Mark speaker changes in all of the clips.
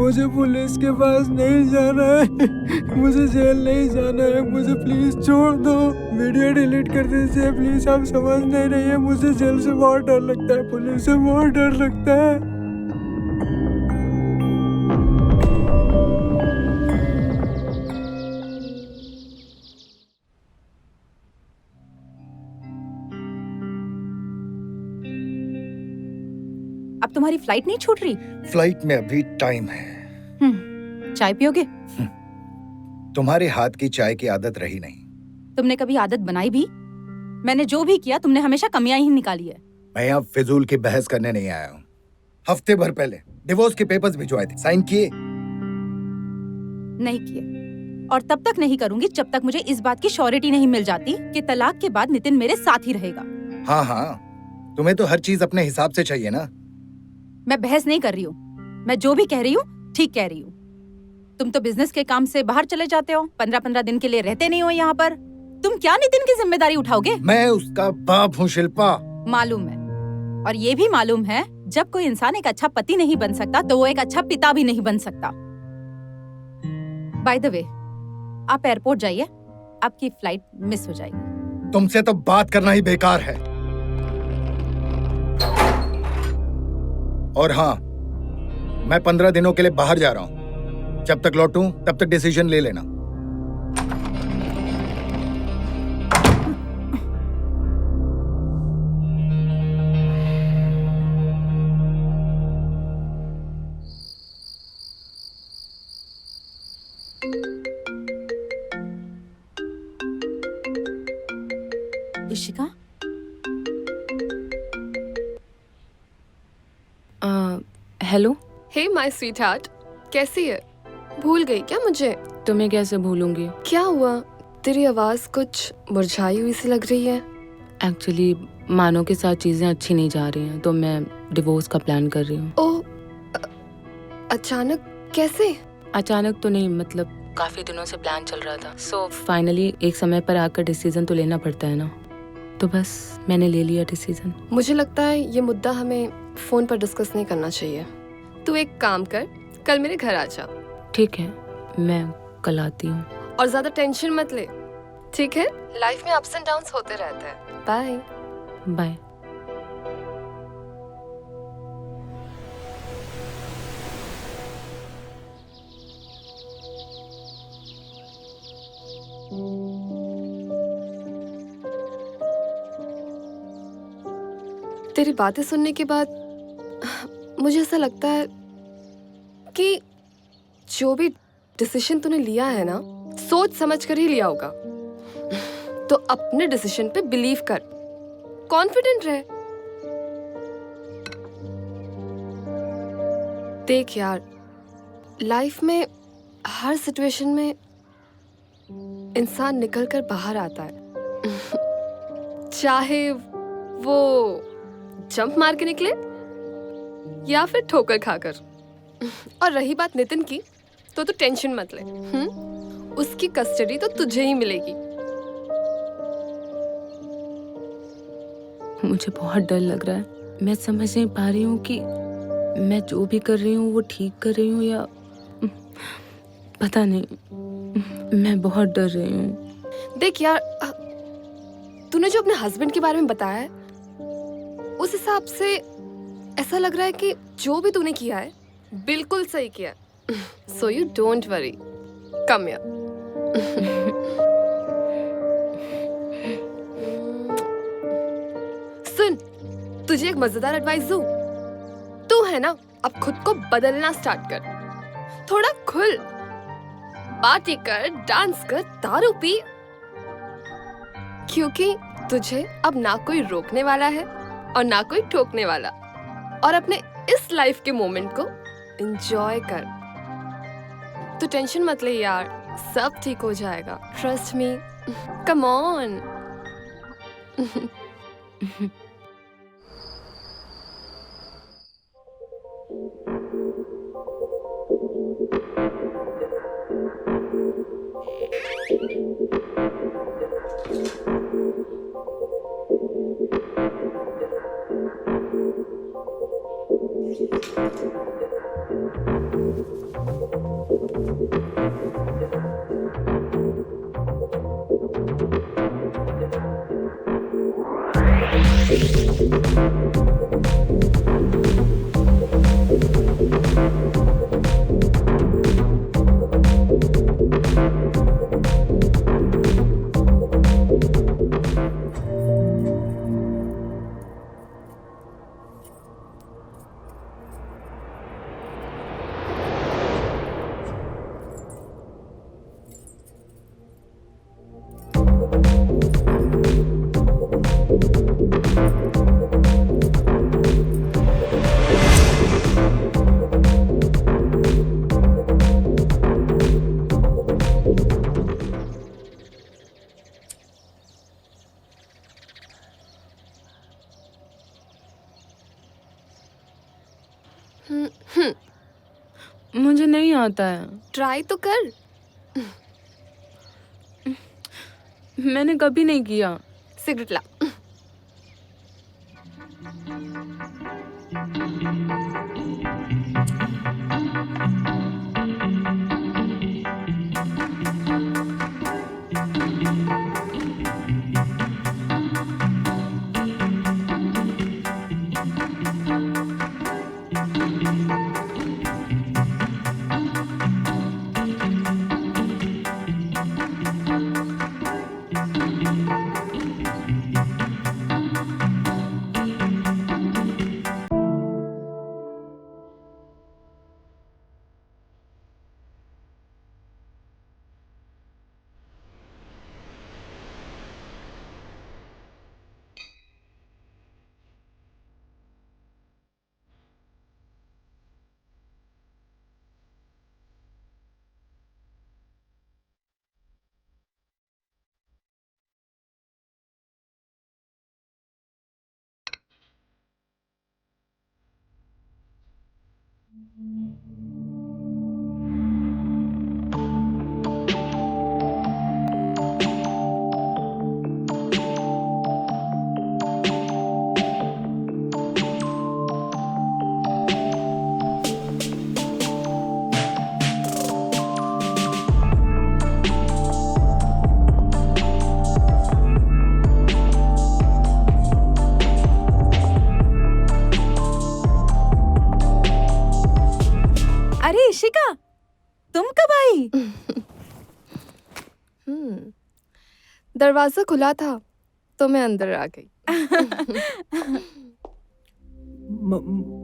Speaker 1: मुझे पुलिस के पास नहीं जाना है, मुझे जेल नहीं जाना है, मुझे प्लीज छोड़ दो। वीडियो डिलीट कर दीजिए प्लीज, आप समझ नहीं रही है, मुझे जेल से बहुत डर लगता है, पुलिस से बहुत डर लगता है।
Speaker 2: अब तुम्हारी फ्लाइट नहीं छूट रही?
Speaker 3: फ्लाइट में अभी टाइम है।
Speaker 2: चाय पियोगे?
Speaker 3: तुम्हारे हाथ की चाय की आदत रही नहीं।
Speaker 2: तुमने कभी आदत बनाई भी? मैंने जो भी किया तुमने हमेशा कमियां ही निकाली है।
Speaker 3: मैं यहाँ फिजूल की बहस करने नहीं आया हूँ। हफ्ते भर पहले डिवोर्स के पेपर्स भिजवाए थे, साइन किए?
Speaker 2: नहीं किए, और तब तक नहीं करूंगी जब तक मुझे इस बात की श्योरिटी नहीं मिल जाती कि तलाक के बाद नितिन मेरे साथ ही रहेगा।
Speaker 3: हाँ हाँ, तुम्हें तो हर चीज अपने हिसाब से चाहिए ना।
Speaker 2: मैं बहस नहीं कर रही हूँ, मैं जो भी कह रही हूँ ठीक कह रही हूँ। तुम तो बिजनेस के काम से बाहर चले जाते हो, 15-15 दिन के लिए रहते नहीं हो यहाँ पर। तुम क्या नितिन की जिम्मेदारी उठाओगे?
Speaker 3: मैं उसका बाप हूँ शिल्पा।
Speaker 2: मालूम है, और ये भी मालूम है जब कोई इंसान एक अच्छा पति नहीं बन सकता तो वो एक अच्छा पिता भी नहीं बन सकता। बाय द वे, आप एयरपोर्ट जाइए, आपकी फ्लाइट मिस हो जाएगी।
Speaker 3: तुमसे तो बात करना ही बेकार है। और हाँ, मैं 15 दिनों के लिए बाहर जा रहा हूँ। जब तक लौटूं तब तक डिसीजन ले लेना।
Speaker 2: Ishika,
Speaker 4: hello.
Speaker 5: Hey my sweetheart, कैसी है? भूल गई क्या मुझे?
Speaker 4: तुम्हें कैसे भूलूंगी?
Speaker 5: क्या हुआ? तेरी आवाज कुछ मुरझाई हुई सी लग रही है।
Speaker 4: एक्चुअली मानो के साथ चीजें अच्छी नहीं जा रही हैं, तो मैं डिवोर्स का प्लान कर रही हूँ।
Speaker 5: ओह, अचानक कैसे?
Speaker 4: अचानक तो नहीं, मतलब काफी दिनों से प्लान चल रहा था। सो फाइनली एक समय पर आकर डिसीजन तो लेना पड़ता है ना, तो बस मैंने ले लिया डिसीजन।
Speaker 5: मुझे लगता है ये मुद्दा हमें फोन पर डिस्कस नहीं करना चाहिए। तू एक काम कर, कल मेरे घर आ जा।
Speaker 4: ठीक है, मैं कल आती हूँ।
Speaker 5: और ज्यादा टेंशन मत ले, ठीक है? लाइफ में अप्स एंड डाउन्स होते रहते हैं। Bye
Speaker 4: bye.
Speaker 5: तेरी बातें सुनने के बाद मुझे ऐसा लगता है कि जो भी डिसीजन तूने लिया है ना, सोच समझ कर ही लिया होगा। तो अपने डिसीजन पे बिलीव कर, कॉन्फिडेंट रहे। देख यार, लाइफ में हर सिचुएशन में इंसान निकल कर बाहर आता है। चाहे वो जंप मार के निकले या फिर ठोकर खाकर। और रही बात नितिन की, तो तू टेंशन मत ले। उसकी कस्टडी तो तुझे ही मिलेगी।
Speaker 4: मुझे बहुत डर लग रहा है। मैं समझ नहीं पा रही हूँ कि मैं जो भी कर रही हूँ वो ठीक कर रही हूँ या पता नहीं। मैं बहुत डर रही हूँ।
Speaker 5: देख यार, तूने जो अपने हस्बैंड के बारे में बताया है, उस हिसाब से ऐसा लग रहा है कि जो भी तूने किया है बिल्कुल सही किया। So you don't worry, come here. सुन, तुझे एक मजेदार एडवाइस दूं? तू है ना, अब खुद को बदलना स्टार्ट कर। थोड़ा खुल, पार्टी कर, डांस कर, दारू पी, क्योंकि तुझे अब ना कोई रोकने वाला है और ना कोई ठोकने वाला। और अपने इस लाइफ के मोमेंट को एंजॉय कर। तू टेंशन मत ले यार, सब ठीक हो जाएगा। Trust me, come on.
Speaker 4: मुझे नहीं आता है।
Speaker 5: ट्राई तो कर।
Speaker 4: मैंने कभी नहीं किया।
Speaker 5: सिगरेट ला।
Speaker 2: अरे इशिका, तुम कब आई?
Speaker 5: दरवाजा खुला था तो मैं अंदर आ गई।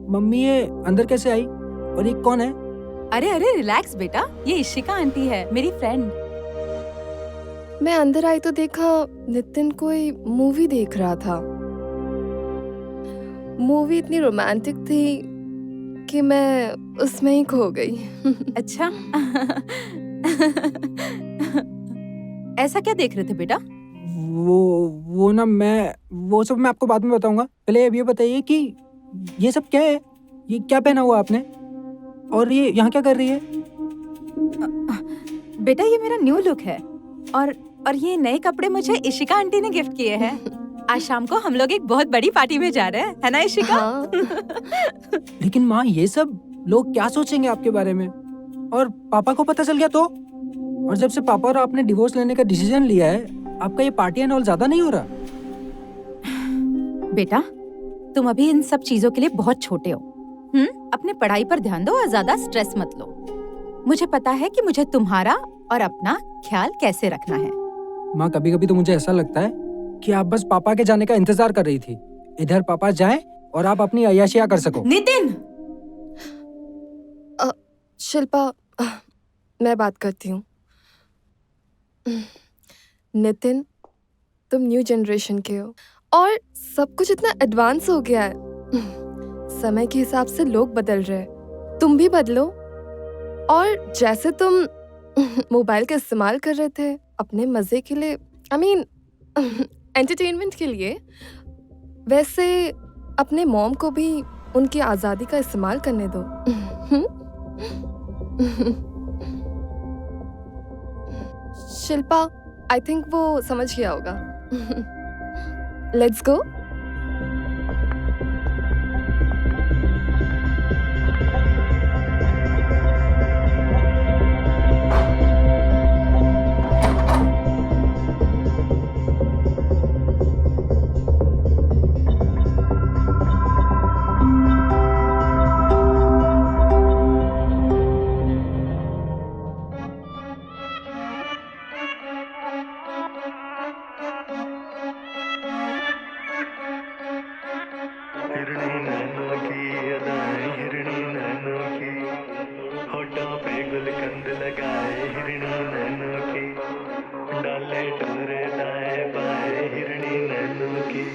Speaker 1: मम्मी ये अंदर कैसे आई और ये कौन है?
Speaker 2: अरे अरे रिलैक्स बेटा, ये इशिका आंटी है, मेरी फ्रेंड।
Speaker 5: मैं अंदर आई तो देखा नितिन कोई मूवी देख रहा था। मूवी इतनी रोमांटिक थी कि मैं उसमें ही खो गई।
Speaker 2: अच्छा। ऐसा क्या देख रहे थे बेटा?
Speaker 1: वो ना वो सब मैं आपको बाद में बताऊंगा। पहले अब ये बताइए कि ये सब क्या है? ये क्या पहना हुआ आपने? और ये यहाँ क्या कर रही है?
Speaker 2: बेटा ये मेरा न्यू लुक है और ये नए कपड़े मुझे इशिका आंटी ने गिफ्ट किए हैं। आज शाम को हम लोग एक बहुत बड़ी पार्टी में जा रहे हैं, है ना इशिका?
Speaker 5: हाँ।
Speaker 1: लेकिन माँ ये सब लोग क्या सोचेंगे आपके बारे में? और पापा को पता चल गया तो? और जब से पापा और आपने डिवोर्स लेने का डिसीजन लिया है, आपका ये पार्टी एंड ऑल ज्यादा नहीं हो रहा?
Speaker 2: बेटा तुम अभी इन सब चीजों के लिए बहुत छोटे हो। अपने पढ़ाई पर ध्यान दो और ज्यादा स्ट्रेस मत लो। मुझे पता है कि मुझे तुम्हारा और अपना ख्याल कैसे रखना है।
Speaker 1: माँ कभी कभी तो मुझे ऐसा लगता है कि आप बस पापा के जाने का इंतजार कर रही थी। इधर पापा जाएं और आप अपनी अय्याशियां कर सको।
Speaker 2: नितिन!
Speaker 5: शिल्पा, मैं बात करती हूँ। नितिन, तुम न्यू जनरेशन के हो और सब कुछ इतना एडवांस हो गया है। समय के हिसाब से लोग बदल रहे हैं, तुम भी बदलो। और जैसे तुम मोबाइल का इस्तेमाल कर रहे थे अपने मजे के लिए, आई मीन एंटरटेनमेंट के लिए, वैसे अपने मॉम को भी उनकी आज़ादी का इस्तेमाल करने दो। शिल्पा, आई थिंक वो समझ गया होगा। Let's go.
Speaker 6: हिरणी नैनों की अदाएं हिरणी नैनों की होठों पे गुलकंद लगाए हिरणी नैनों की डाले डोरे दाएं बाएं हिरणी नैनों की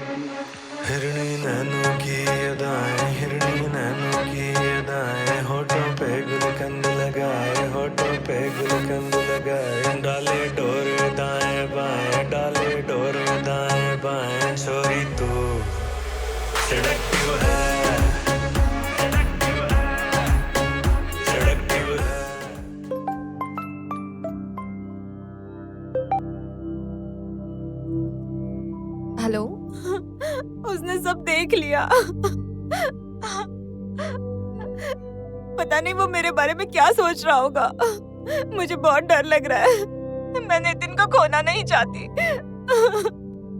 Speaker 6: हिरणी नैनों की अदाएं हिरणी नैनों की अदाएं होठों पे गुलकंद लगाए होठों पे गुलकंद लगाए डाले डोरे दाएं बाएं डाले डोरे दाएं बाएं छोरी तू seductive है seductive है
Speaker 5: हेलो।
Speaker 2: उसने सब देख लिया। पता नहीं वो मेरे बारे में क्या सोच रहा होगा। मुझे बहुत डर लग रहा है। मैं नितिन को खोना नहीं चाहती।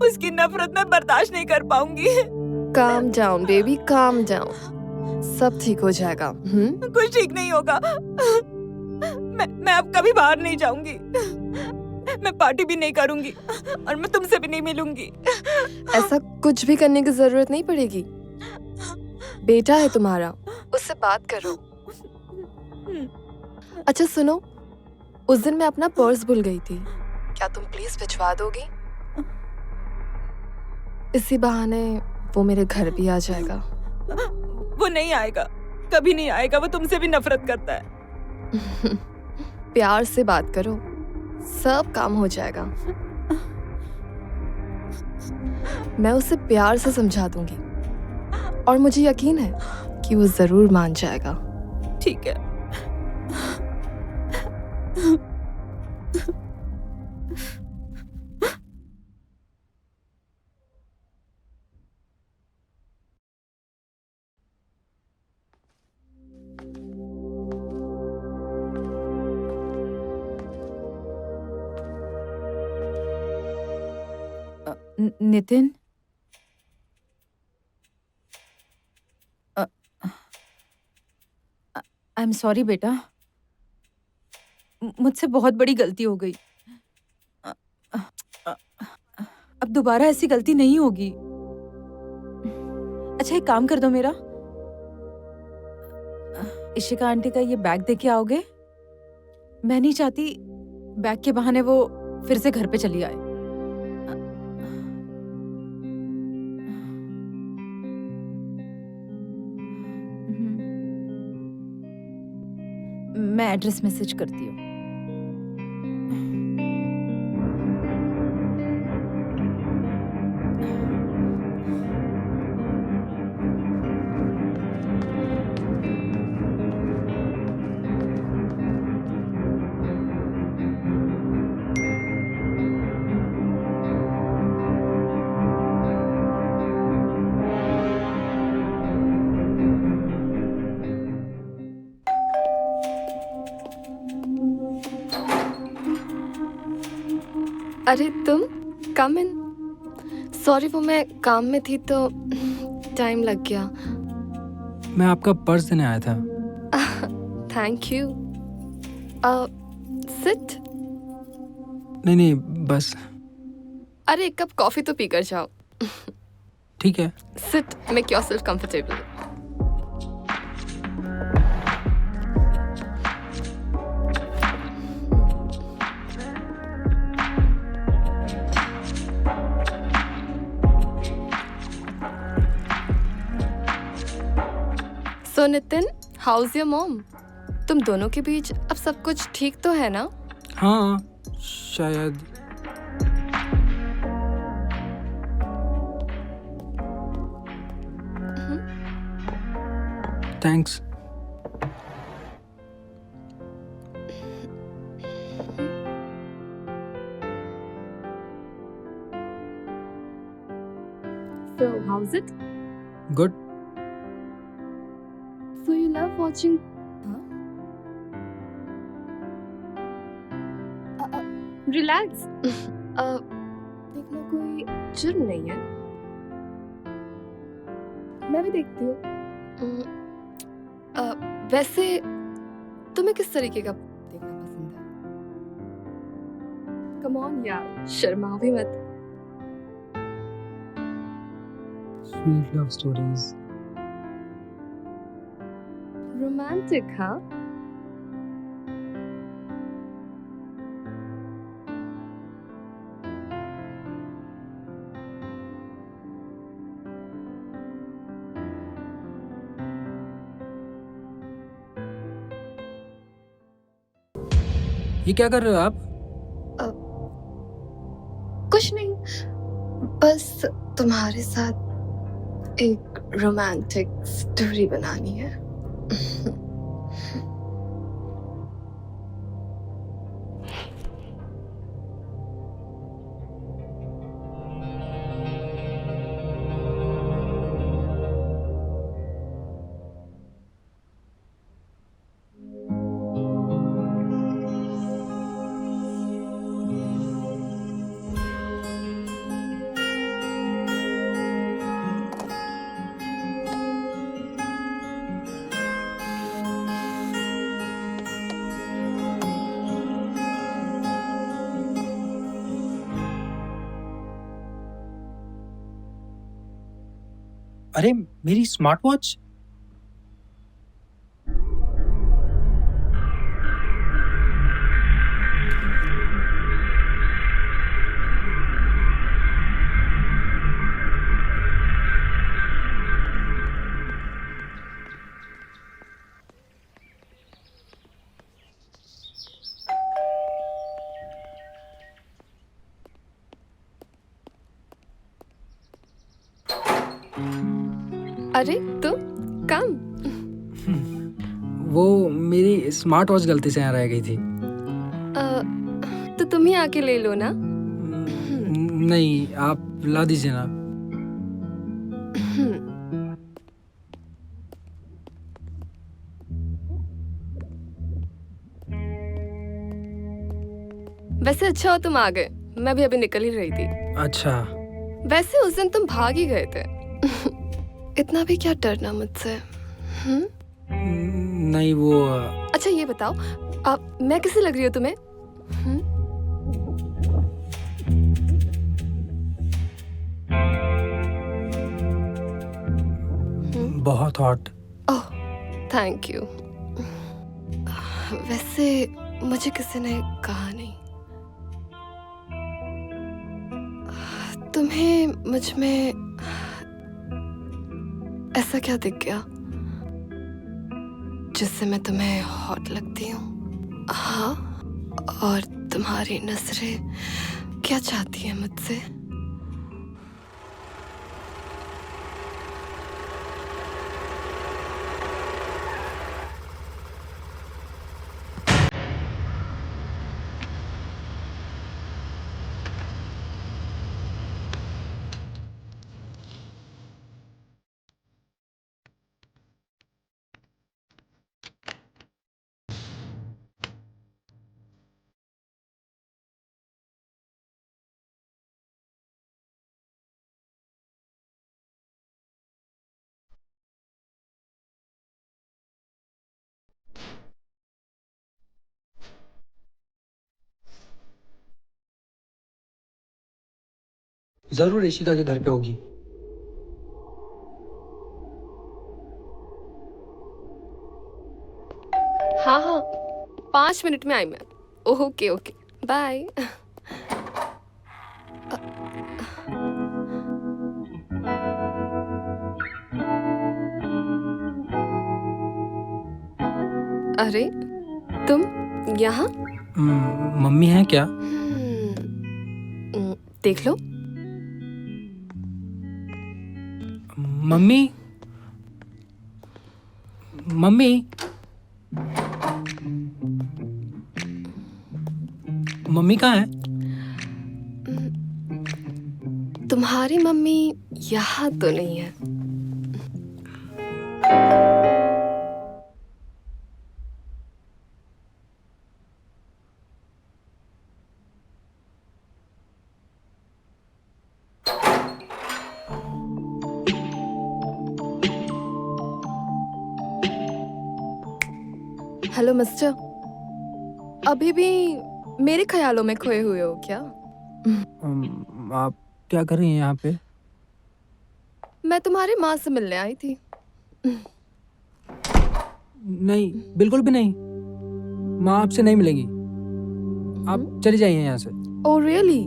Speaker 2: उसकी नफरत मैं बर्दाश्त नहीं कर पाऊंगी।
Speaker 5: Calm down baby, calm down, सब ठीक हो जाएगा।
Speaker 2: कुछ ठीक नहीं होगा। मैं अब कभी बाहर नहीं जाऊंगी। मैं पार्टी भी नहीं करूंगी और मैं तुमसे भी नहीं मिलूंगी।
Speaker 5: ऐसा कुछ भी करने की जरूरत नहीं पड़ेगी। बेटा है तुम्हारा, उससे बात करो। अच्छा सुनो, उस दिन मैं अपना पर्स भूल गई थी, क्या तुम प्लीज भिजवा दोगी? इसी बहाने वो मेरे घर भी आ जाएगा।
Speaker 2: वो नहीं आएगा, कभी नहीं आएगा। वो तुमसे भी नफरत करता है।
Speaker 5: प्यार से बात करो, सब काम हो जाएगा। मैं उसे प्यार से समझा दूंगी और मुझे यकीन है कि वो जरूर मान जाएगा।
Speaker 2: ठीक है। नितिन, आई एम सॉरी बेटा, मुझसे बहुत बड़ी गलती हो गई। अब दोबारा ऐसी गलती नहीं होगी। अच्छा एक काम कर दो मेरा, इशिका आंटी का ये बैग दे के आओगे? मैं नहीं चाहती बैग के बहाने वो फिर से घर पे चली आए। मैं एड्रेस मैसेज करती हूँ।
Speaker 5: अरे तुम, कम इन। सॉरी वो मैं काम में थी तो टाइम लग गया।
Speaker 1: मैं आपका पर्स देने आया था।
Speaker 5: Thank you. सिट।
Speaker 1: नहीं बस।
Speaker 5: अरे एक कप कॉफी तो पीकर जाओ।
Speaker 1: ठीक है।
Speaker 5: Sit, make yourself comfortable. So Nitin, how's your mom? तुम दोनों के बीच अब सब कुछ ठीक तो है ना?
Speaker 1: हाँ शायद। Thanks.
Speaker 5: So how's it?
Speaker 1: Good.
Speaker 5: So you love watching? Relax. देखना कोई जुर्म नहीं है। मैं भी देखती हूँ। वैसे तुम्हें किस तरीके का देखना पसंद है? Come on यार, शर्माओ भी मत।
Speaker 1: स्वीट लव स्टोरीज,
Speaker 5: रोमांटिक हाँ?
Speaker 1: ये क्या कर रहे हो आप?
Speaker 5: कुछ नहीं, बस तुम्हारे साथ एक रोमांटिक स्टोरी बनानी है।
Speaker 1: अरे मेरी स्मार्ट वॉच।
Speaker 5: अरे तुम कम।
Speaker 1: वो मेरी स्मार्ट वॉच गलती से यहाँ रह गई थी।
Speaker 5: तो तुम ही आके ले लो ना।
Speaker 1: नहीं, आप ला दीजिए ना।
Speaker 5: वैसे अच्छा हो तुम आ गए, मैं भी अभी निकल ही रही थी।
Speaker 1: अच्छा।
Speaker 5: वैसे उस दिन तुम भाग ही गए थे। इतना भी क्या डरना मुझसे?
Speaker 1: नहीं वो
Speaker 5: अच्छा ये बताओ, मैं कैसी लग रही हूँ तुम्हें?
Speaker 1: बहुत हॉट।
Speaker 5: Oh thank you. वैसे मुझे किसी ने कहा नहीं। तुम्हें मुझ में ऐसा क्या दिख गया जिससे मैं तुम्हें हॉट लगती हूँ? हाँ, और तुम्हारी नजरें क्या चाहती हैं मुझसे?
Speaker 1: जरूर ऋषिका के घर पे होगी।
Speaker 5: हाँ हाँ, 5 मिनट में आई मैं। Okay okay bye. अरे तुम यहाँ?
Speaker 1: मम्मी है क्या?
Speaker 5: देख लो।
Speaker 1: मम्मी मम्मी मम्मी कहाँ है?
Speaker 5: तुम्हारी मम्मी यहाँ तो नहीं है। हेलो मिस्टर, अभी भी मेरे ख्यालों में खोए हुए हो क्या?
Speaker 1: आप क्या कर रही हैं यहाँ पे?
Speaker 5: मैं तुम्हारी माँ से मिलने आई थी।
Speaker 1: नहीं, बिल्कुल भी नहीं। माँ आपसे नहीं मिलेगी। आप चली जाइए यहाँ से।
Speaker 5: Oh really?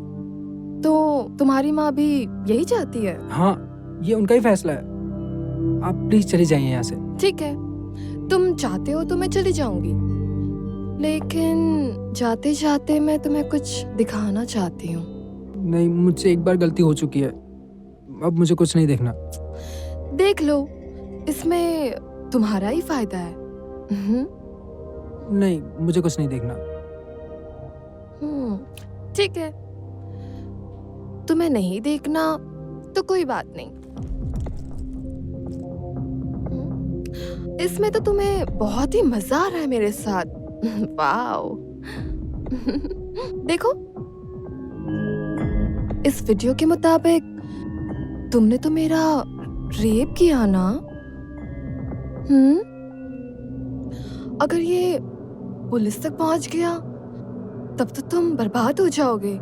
Speaker 5: तो तुम्हारी माँ भी यही चाहती है?
Speaker 1: हाँ, ये उनका ही फैसला है। आप प्लीज चली जाइए यहाँ से।
Speaker 5: ठीक है, तुम चाहते हो तो मैं चली जाऊंगी, लेकिन जाते जाते मैं तुम्हें कुछ दिखाना चाहती हूँ।
Speaker 1: नहीं, मुझसे एक बार गलती हो चुकी है, अब मुझे कुछ नहीं देखना।
Speaker 5: देख लो, इसमें तुम्हारा ही फायदा है।
Speaker 1: नहीं, मुझे कुछ नहीं देखना।
Speaker 5: ठीक है, तुम्हें नहीं देखना तो कोई बात नहीं। इसमें तो तुम्हें बहुत ही मजा आ रहा है मेरे साथ। वाओ। देखो, इस वीडियो के मुताबिक तुमने तो मेरा रेप किया ना? अगर ये पुलिस तक पहुंच गया तब तो तुम बर्बाद हो जाओगे।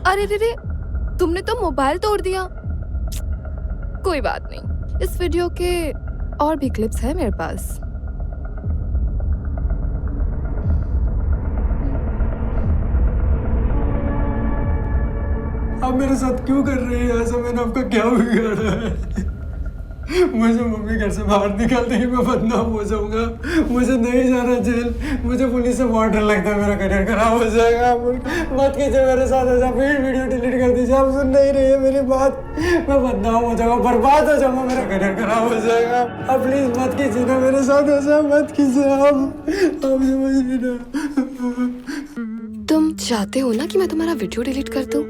Speaker 5: अरे रे, तुमने तो मोबाइल तोड़ दिया। कोई बात नहीं, इस वीडियो के और भी क्लिप्स हैं मेरे पास।
Speaker 1: आप मेरे साथ क्यों कर रही है ऐसा? मैंने आपका क्या बिगाड़ा है? मुझे मम्मी घर से बाहर निकाल देगी, मैं बदनाम हो जाऊंगा। मुझे नहीं जाना जेल, मुझे पुलिस से बहुत डर लगता है, मेरा करियर खराब हो जाएगा। मत कीजिए मेरे साथ ऐसा, प्लीज वीडियो डिलीट कर दीजिए। आप सुन नहीं रही है मेरी बात, मैं बदनाम हो जाऊंगा, बर्बाद हो जाऊंगा, मेरा करियर खराब हो जाएगा। आप प्लीज मत कीजिए ना मेरे साथ ऐसा, मत कीजिए। आप समझ ना।
Speaker 5: तुम चाहते हो ना कि मैं तुम्हारा वीडियो डिलीट कर दूं?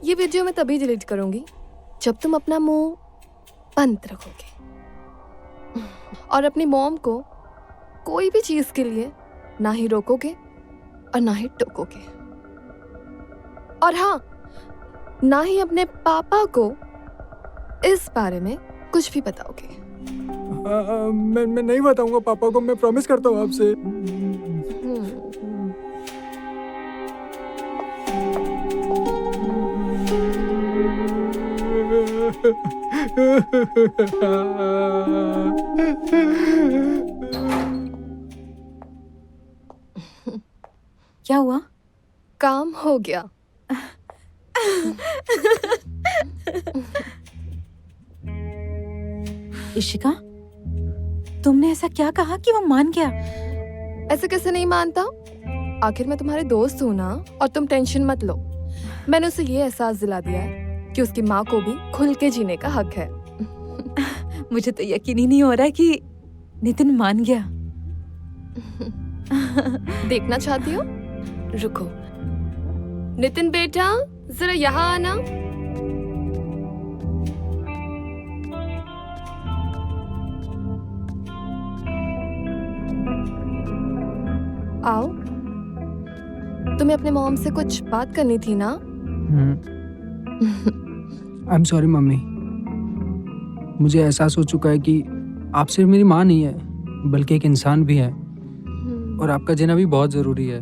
Speaker 5: ये वीडियो मैं तभी डिलीट करूंगी जब तुम अपना मुंह बंद रखोगे और अपनी मॉम को कोई भी चीज के लिए ना ही रोकोगे और ना ही टोकोगे, और हाँ, ना ही अपने पापा को इस बारे में कुछ भी बताओगे।
Speaker 1: मैं नहीं बताऊंगा पापा को, मैं प्रॉमिस करता हूँ आपसे।
Speaker 2: क्या हुआ?
Speaker 5: काम हो गया।
Speaker 2: इशिका, तुमने ऐसा क्या कहा कि वो मान गया?
Speaker 5: ऐसे कैसे नहीं मानता? आखिर मैं तुम्हारे दोस्त हूँ ना, और तुम टेंशन मत लो। मैंने उसे ये एहसास दिला दिया है कि उसकी माँ को भी खुल के जीने का हक है।
Speaker 2: मुझे तो यकीन ही नहीं हो रहा है कि नितिन मान गया।
Speaker 5: देखना चाहती हो? रुको, नितिन बेटा, जरा यहाँ आना। आओ। तुम्हें अपने मॉम से कुछ बात करनी थी ना?
Speaker 1: आई एम सॉरी मम्मी, मुझे एहसास हो चुका है कि आप सिर्फ मेरी माँ नहीं है बल्कि एक इंसान भी है, और आपका जीना भी बहुत ज़रूरी है।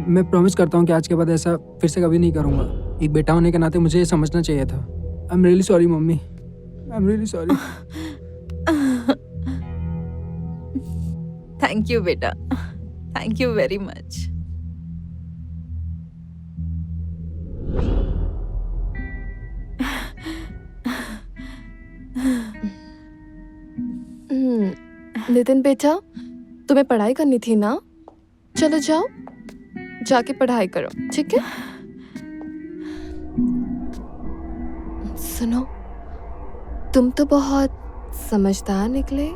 Speaker 1: मैं प्रॉमिस करता हूँ कि आज के बाद ऐसा फिर से कभी नहीं करूँगा। एक बेटा होने के नाते मुझे ये समझना चाहिए था। I am really sorry mummy, I am really sorry.
Speaker 2: Thank you बेटा, thank you very much.
Speaker 5: Nitin बेटा, तुम्हें पढ़ाई करनी थी ना? चलो जाओ, जाके पढ़ाई करो, ठीक है? सुनो, तुम तो बहुत समझदार निकले।